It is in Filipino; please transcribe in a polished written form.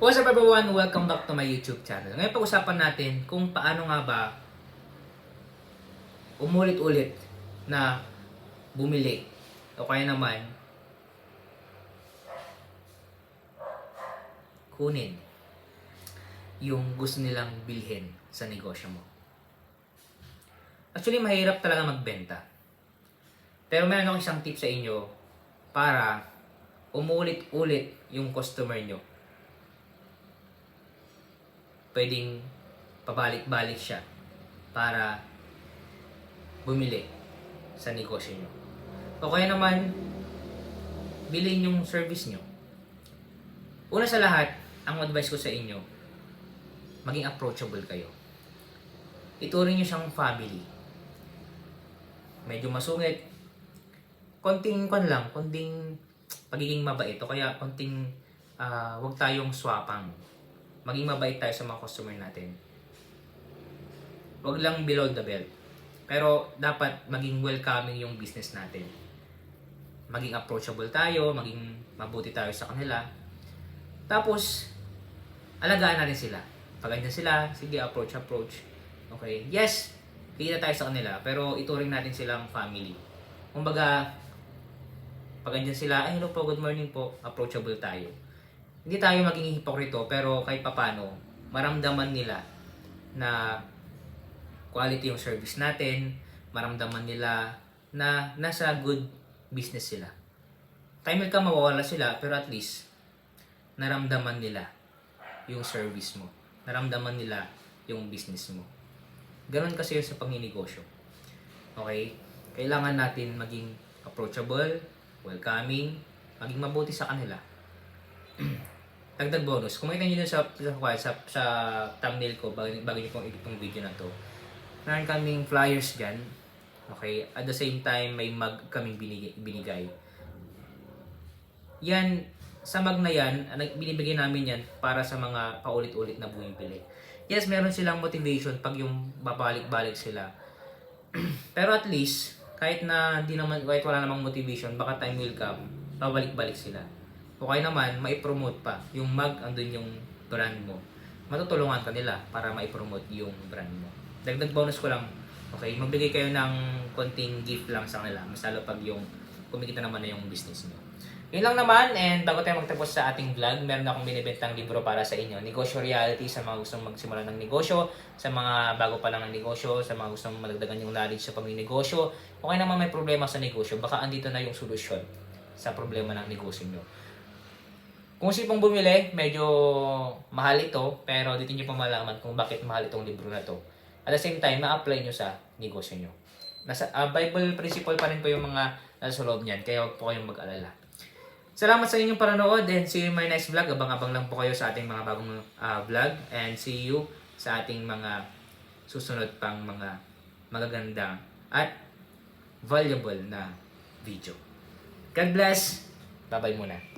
What's up everyone? Welcome back to my YouTube channel. Ngayon pag-usapan natin kung paano nga ba umulit-ulit na bumili o kaya naman kunin yung gusto nilang bilhin sa negosyo mo. Actually, mahirap talaga magbenta. Pero meron akong isang tip sa inyo para umulit-ulit yung customer nyo. Pwedeng pabalik-balik siya para bumili sa negosyo nyo. O kaya naman, bilhin yung service nyo. Una sa lahat, ang advice ko sa inyo, maging approachable kayo. Ituring nyo siyang family. Medyo masungit, konting pagiging mabait o kaya konting wag tayong swapang. Maging mabait tayo sa mga customer natin. Wag lang below the belt. Pero dapat maging welcoming yung business natin. Maging approachable tayo, maging mabuti tayo sa kanila. Tapos, alagaan natin sila. Pag andyan sila, sige, approach. Okay? Yes, kita tayo sa kanila, pero ituring natin silang family. Kumbaga, pag andyan sila, ay hello po, good morning po, approachable tayo. Hindi tayo maging hipokrito, pero kahit papano, maramdaman nila na quality yung service natin, maramdaman nila na nasa good business sila. Time will come, mawawala sila, pero at least, naramdaman nila yung service mo. Naramdaman nila yung business mo. Ganon kasi yun sa pagninegosyo. Okay? Kailangan natin maging approachable, welcoming, maging mabuti sa kanila. Dagdag bonus, kung makita nyo sa thumbnail ko, bago nyo pong edit yung video na to, meron kaming flyers dyan. Okay? At the same time, may mug kaming binigay. Yan, sa mug na yan, binibigay namin yan para sa mga paulit-ulit na bumibili. Yes, meron silang motivation pag yung babalik-balik sila. Pero at least, kahit wala namang motivation, baka time will come, babalik-balik sila. O kaya naman, maipromote pa. Yung mug, andun yung brand mo. Matutulungan ka nila para maipromote yung brand mo. Dagdag bonus ko lang, okay, magbigay kayo ng konting gift lang sa kanila. Mas lalo pag yung kumikita naman na yung business nyo. Yun lang naman, and bago tayo magtapos sa ating vlog, meron akong binibentang libro para sa inyo. Negosyo Reality sa mga gustong magsimula ng negosyo, sa mga bago pa lang ng negosyo, sa mga gustong malagdagan yung knowledge sa pagninegosyo. Okay naman may problema sa negosyo, baka andito na yung solusyon sa problema ng negosyo nyo. Kung sipong bumili, medyo mahal ito, pero dito nyo pa malaman kung bakit mahal itong libro na to. At the same time, ma-apply nyo sa negosyo nyo. Bible principle pa rin po yung mga nasa loob niyan, kaya huwag po kayong mag-alala. Salamat sa inyong paranood and see you in my next vlog. Abang-abang lang po kayo sa ating mga bagong vlog and see you sa ating mga susunod pang mga magaganda at valuable na video. God bless. Bye-bye muna.